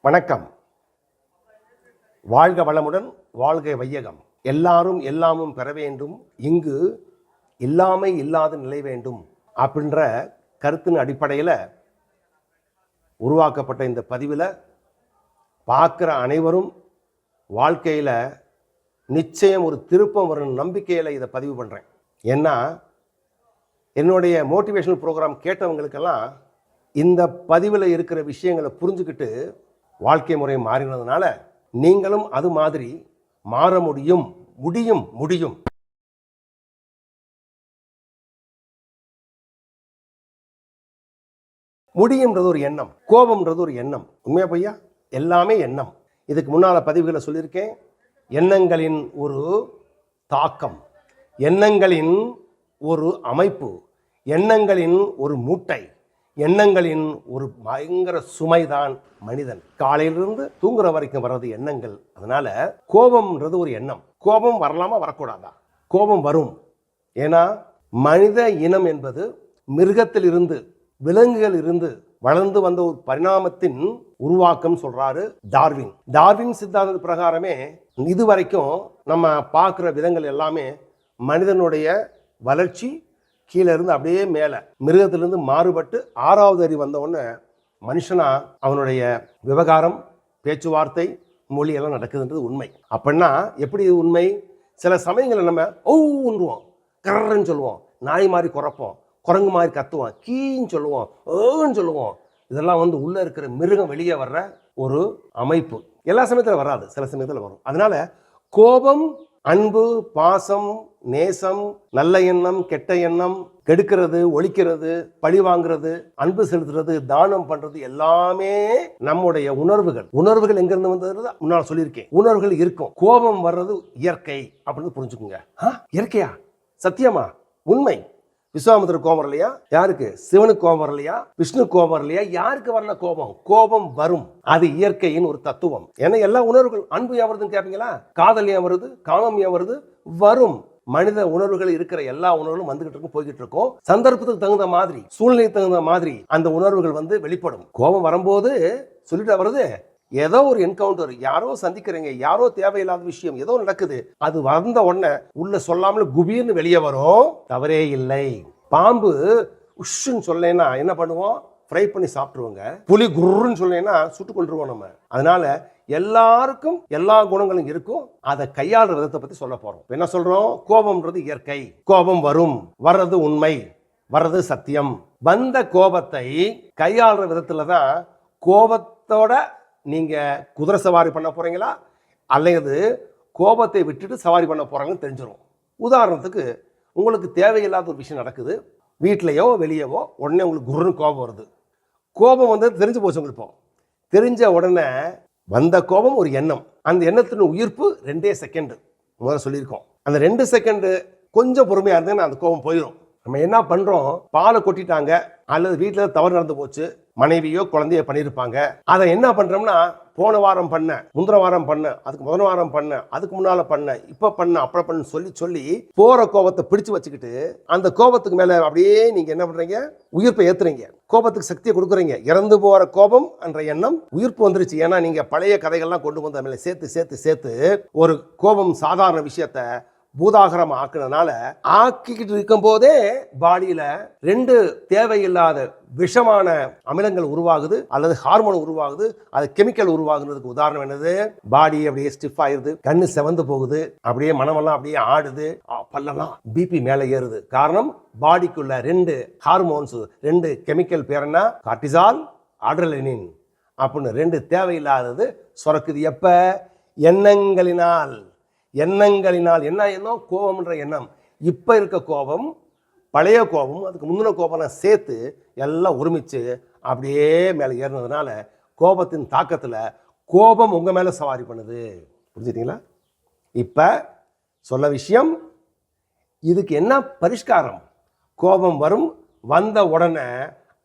வணக்கம். வாழ்க வளமுடன், வாழ்க வையகம். எல்லாரும் எல்லாமும் பெற வேண்டும், இங்கு இல்லாமை இல்லாத நிலை வேண்டும் அப்படின்ற கருத்தின் அடிப்படையில் உருவாக்கப்பட்ட இந்த பதிவில் பார்க்குற அனைவரும் வாழ்க்கையில் நிச்சயம் ஒரு திருப்பம் வரும் நம்பிக்கையில் இதை பதிவு பண்ணுறேன். ஏன்னா என்னுடைய மோட்டிவேஷனல் ப்ரோக்ராம் கேட்டவங்களுக்கெல்லாம் இந்த பதிவில் இருக்கிற விஷயங்களை புரிஞ்சுக்கிட்டு வாழ்க்கை முறை மாறினதுனால நீங்களும் அது மாதிரி மாற முடியும் முடியும் முடியும். முடியும்ன்றது ஒரு எண்ணம், கோபம்ன்றது ஒரு எண்ணம். உண்மையா பையா? எல்லாமே எண்ணம். இதுக்கு முன்னால் பதிவுகளை சொல்லியிருக்கேன். எண்ணங்களின் ஒரு தாக்கம், எண்ணங்களின் ஒரு அமைப்பு, எண்ணங்களின் ஒரு மூட்டை, எண்ணங்களின் ஒரு பயங்கர சுமைதான் மனிதன். காலையிலிருந்து தூங்குற வரைக்கும் வர்றது எண்ணங்கள். அதனால கோபம்ன்றது ஒரு எண்ணம். கோபம் வரலாமா வரக்கூடாதா? கோபம் வரும். ஏன்னா மனித இனம் என்பது மிருகத்தில் இருந்து விலங்குகள் இருந்து வளர்ந்து வந்த ஒரு பரிணாமத்தின் உருவாக்கம் சொல்றாரு டார்வின். டார்வின் சித்தாந்த பிரகாரமே இதுவரைக்கும் நம்ம பார்க்குற விதங்கள் எல்லாமே மனிதனுடைய வளர்ச்சி கீழே இருந்து அப்படியே மேலே மிருகத்திலிருந்து மாறுபட்டு 6வது அறிவு வந்தவுடனே மனுஷனா அவனுடைய விவகாரம், பேச்சுவார்த்தை, மொழி எல்லாம் நடக்குதுன்றது உண்மை. அப்படின்னா எப்படி உண்மை? சில சமயங்களில் நம்ம ஓன்றுவோம், கர்றன்னு சொல்லுவோம், நாய் மாதிரி குறைப்போம், குரங்கு மாதிரி கத்துவோம், கீன்னு சொல்லுவோம், ஓன்னு சொல்லுவோம். இதெல்லாம் உள்ளே இருக்கிற மிருகம் வெளியே வர்ற ஒரு அமைப்பு. எல்லா சமயத்தில் வராது, சில சமயத்தில் வரும். அதனால கோபம், அன்பு, பாசம், நேசம், நல்ல எண்ணம், கெட்ட எண்ணம், கெடுக்கிறது, ஒழிக்கிறது, பழி வாங்குறது, அன்பு செலுத்துறது, தானம் பண்றது எல்லாமே நம்முடைய உணர்வுகள். உணர்வுகள் எங்கிருந்து வந்தது முன்னால் சொல்லியிருக்கேன். உணர்வுகள் இருக்கும். கோபம் வர்றது இயற்கை அப்படின்னு புரிஞ்சுக்குங்க. இயற்கையா? சத்தியமா? உண்மை. விஸ்வாமித்திர கோபம் வரலையா? யாருக்கு? சிவனுக்கு கோபம் வரலையா? விஷ்ணு கோபம் வரலையா? யாருக்கு வரல கோபம்? கோபம் வரும். அது இயற்கையின் ஒரு தத்துவம். ஏன்னா எல்லா உணர்வுகள், அன்பு ஏன் வருதுன்னு கேட்பீங்களா? காதல் ஏன் வருது? காமம் ஏன் வருது? வரும். மனித உணர்வுகள் இருக்கிற எல்லா உணர்வுகளும் வந்துகிட்டு இருக்கும், போய்கிட்டு இருக்கும். சந்தர்ப்பத்துக்கு தகுந்த மாதிரி, சூழ்நிலைக்கு தகுந்த மாதிரி அந்த உணர்வுகள் வெளிப்படும். கோபம் வரும்போது சொல்லிட்டு வருது, ஏதோ ஒரு என்கவுண்டர், யாரோ சந்திக்கிறீங்க, யாரோ தேவையில்லாத விஷயம் ஏதோ நடக்குது, அது வந்த உடனே உள்ள சொல்லாமல் குபீர்னு வெளியே வரும். தவறே இல்லை. பாம்பு உஷ்ன்னு சொல்லேன்னா என்ன பண்ணுவோம்? ஃப்ரை பண்ணி சாப்பிட்டுருவோங்க. புலி குருன்னு சொல்லேன்னா சுட்டு கொண்டுருவோம் நம்ம. அதனால எல்லாருக்கும் எல்லா குணங்களும் இருக்கும். அதை கையாளுற விதத்தை பத்தி சொல்ல போறோம். என்ன சொல்றோம்? கோபம்ன்றது இயற்கை. கோபம் வரும், வர்றது உண்மை, வர்றது சத்தியம். வந்த கோபத்தை கையாளுற விதத்துல தான் கோபத்தோட நீங்க குதிரை சவாரி பண்ண போறீங்களா அல்லது கோபத்தை விட்டுட்டு சவாரி பண்ண போறாங்கன்னு தெரிஞ்சிடும். உதாரணத்துக்கு உங்களுக்கு தேவையில்லாத ஒரு விஷயம் நடக்குது, வீட்லையோ வெளியவோ, உடனே உங்களுக்கு குருன்னு கோபம் வருது. கோபம் தெரிஞ்சு போச்சு உங்களுக்கு. தெரிஞ்ச உடனே வந்த கோபம் ஒரு எண்ணம். அந்த எண்ணத்தின் உயிர்ப்பு 2 செகண்ட் முதல்ல சொல்லியிருக்கோம். அந்த 2 செகண்ட் கொஞ்சம் பொறுமையா இருந்தேன்னா அந்த கோபம் போயிடும். நம்ம என்ன பண்றோம்? பாலை கொட்டிட்டாங்க அல்லது வீட்டில் தவறு நடந்து போச்சு, மனைவியோ குழந்தையோ பண்ணியிருப்பாங்க. அதை என்ன பண்றோம்னா, போன வாரம் பண்ண, முந்திர வாரம் பண்ண, அதுக்கு முதல் வாரம் பண்ண, அதுக்கு முன்னால பண்ண, இப்ப பண்ண, அப்ப பண்ண சொல்லி சொல்லி போற கோபத்தை பிடிச்சு வச்சுக்கிட்டு அந்த கோபத்துக்கு மேல அப்படியே நீங்க என்ன பண்றீங்க? உயிர்ப்பை ஏத்துறீங்க, கோபத்துக்கு சக்தியை கொடுக்குறீங்க. இறந்து போற கோபம் என்ற எண்ணம் உயிர்ப்பு வந்துருச்சு. ஏன்னா நீங்க பழைய கதைகள்லாம் கொண்டு வந்து மேலே சேர்த்து சேர்த்து சேர்த்து ஒரு கோபம் சாதாரண விஷயத்த பூதாகரம் ஆக்குனதுனால ஆக்கிக்கிட்டு இருக்கும் போதே பாடியில 2 தேவையில்லாத விஷமான அமிலங்கள் உருவாகுது அல்லது ஹார்மோன் உருவாகுது, அது கெமிக்கல் உருவாகுறதுக்கு உதாரணம் என்னது? பாடி அப்படியே ஸ்டிஃப் ஆயிருது, கண்ணு செவந்து போகுது, அப்படியே மனமெல்லாம் அப்படியே ஆடுது, பல்லெல்லாம் பிபி மேலே ஏறுது. காரணம் பாடிக்குள்ள 2 ஹார்மோன்ஸ், 2 கெமிக்கல் பேர் என்ன? கார்டிசால், அட்ரினலின் அப்படின்னு 2 தேவையில்லாதது சுரக்குது. எப்ப? எண்ணங்களினால். எண்ணங்களினால். என்ன எண்ணம்? கோபம்ன்ற எண்ணம். இப்ப இருக்க கோபம், பழைய கோபம், அதுக்கு முந்தின கோபம் சேர்த்து எல்லாம் ஒருமிச்சு அப்படியே மேலே ஏறினதுனால கோபத்தின் தாக்கத்துல கோபம் உங்க மேல சவாரி பண்ணுது. புரிஞ்சுட்டீங்களா? இப்ப சொல்ல விஷயம், இதுக்கு என்ன பரிஷ்காரம்? கோபம் வரும், வந்த உடனே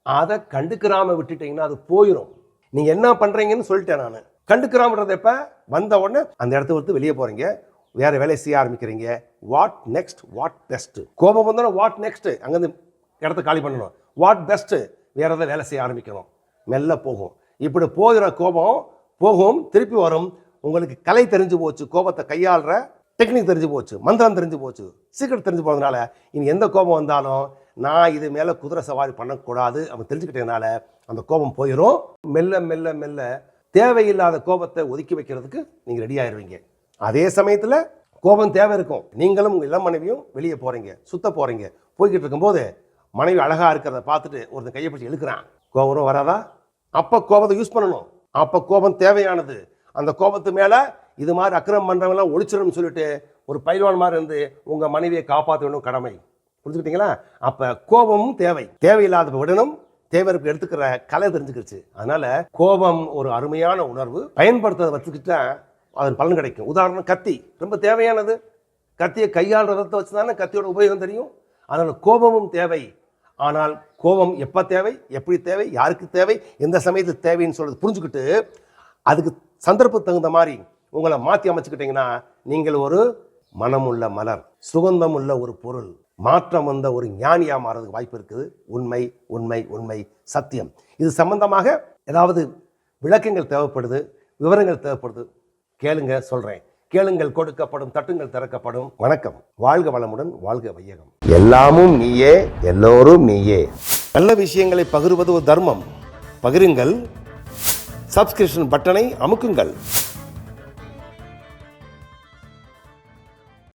அதை கண்டுக்கிறாம விட்டுட்டீங்கன்னா அது போயிடும். நீங்க என்ன பண்றீங்கன்னு சொல்லிட்டேன் நான். கண்டுக்கிறாமன்றது எப்ப? வந்த உடனே அந்த இடத்த விட்டு வெளியே போறீங்க, வேற வேலையை செய்ய ஆரம்பிக்கிறீங்க. What next, what best. கோபம் வந்தோன்னா வாட் நெக்ஸ்ட், அங்கேருந்து இடத்த காலி பண்ணணும். வாட் பெஸ்ட், வேற ஏதாவது வேலை செய்ய ஆரம்பிக்கணும். மெல்ல போகும். இப்படி போகிற கோபம் போகும், திருப்பி வரும். உங்களுக்கு கலை தெரிஞ்சு போச்சு, கோபத்தை கையாளுற டெக்னிக் தெரிஞ்சு போச்சு, மந்திரம் தெரிஞ்சு போச்சு, சீக்கிரம் தெரிஞ்சு போனதுனால இனி எந்த கோபம் வந்தாலும் நான் இது மேலே குதிரை சவாரி பண்ணக்கூடாது அப்படின்னு தெரிஞ்சுக்கிட்டதுனால அந்த கோபம் போயிடும். மெல்ல மெல்ல மெல்ல தேவையில்லாத கோபத்தை ஒதுக்கி வைக்கிறதுக்கு நீங்கள் ரெடி ஆயிடுவீங்க. அதே சமயத்தில் கோபம் தேவை இருக்கும். நீங்களும் உங்கள் இளம் மனைவியும் வெளியே போகிறீங்க, சுத்த போகிறீங்க, போய்கிட்டு இருக்கும்போது மனைவி அழகாக இருக்கிறத பார்த்துட்டு ஒருத்தன் கையை பிடிச்சி இழுக்கிறான், கோபம் வராதா? அப்போ கோபத்தை யூஸ் பண்ணணும். அப்போ கோபம் தேவையானது. அந்த கோபத்து மேலே இது மாதிரி அக்கிரமம் பண்ணுறவங்களாம் ஒழிச்சிடணும்னு சொல்லிட்டு ஒரு பைல்வான் மாதிரி இருந்து உங்கள் மனைவியை காப்பாற்ற வேணும் கடமை. புரிஞ்சுக்கிட்டீங்களா? அப்போ கோபமும் தேவை, தேவையில்லாத விடணும், தேவைக்கு எடுத்துக்கிற கலை தெரிஞ்சுக்கிடுச்சு. அதனால கோபம் ஒரு அருமையான உணர்வு. பயன்படுத்துறதை வச்சுக்கிட்டா அதன் பலன் கிடைக்கும். உதாரணம், கத்தி ரொம்ப தேவையானது. கத்தியை கையாளுற விதத்தை வச்சு தானே கத்தியோட உபயோகம் தெரியும். அதனால் கோபமும் தேவை. ஆனால் கோபம் எப்போ தேவை, எப்படி தேவை, யாருக்கு தேவை, எந்த சமயத்தில் தேவைன்னு சொல்றது புரிஞ்சுக்கிட்டு அதுக்கு சந்தர்ப்பத்துக்கு தகுந்த மாதிரி உங்களை மாற்றி அமைச்சுக்கிட்டீங்கன்னா நீங்கள் ஒரு மனமுள்ள மலர், சுகந்தம் உள்ள ஒரு பொருள், மாற்றம் வந்த ஒரு ஞானியா மாறதுக்கு வாய்ப்பு இருக்குது. உண்மை உண்மை உண்மை சத்தியம். இது சம்பந்தமாக ஏதாவது விளக்கங்கள் தேவைப்படுது, விவரங்கள் தேவைப்படுது, கேளுங்க, சொல்றேன். கேளுங்கள் கொடுக்கப்படும், தட்டுங்கள் திறக்கப்படும். வணக்கம். வாழ்க வளமுடன், வாழ்க வையகம். எல்லாமும் நீயே, எல்லோரும் நீயே. நல்ல விஷயங்களை பகிர்வது ஒரு தர்மம். பகிருங்கள். சப்ஸ்கிரிப்ஷன் பட்டனை அமுக்குங்கள்.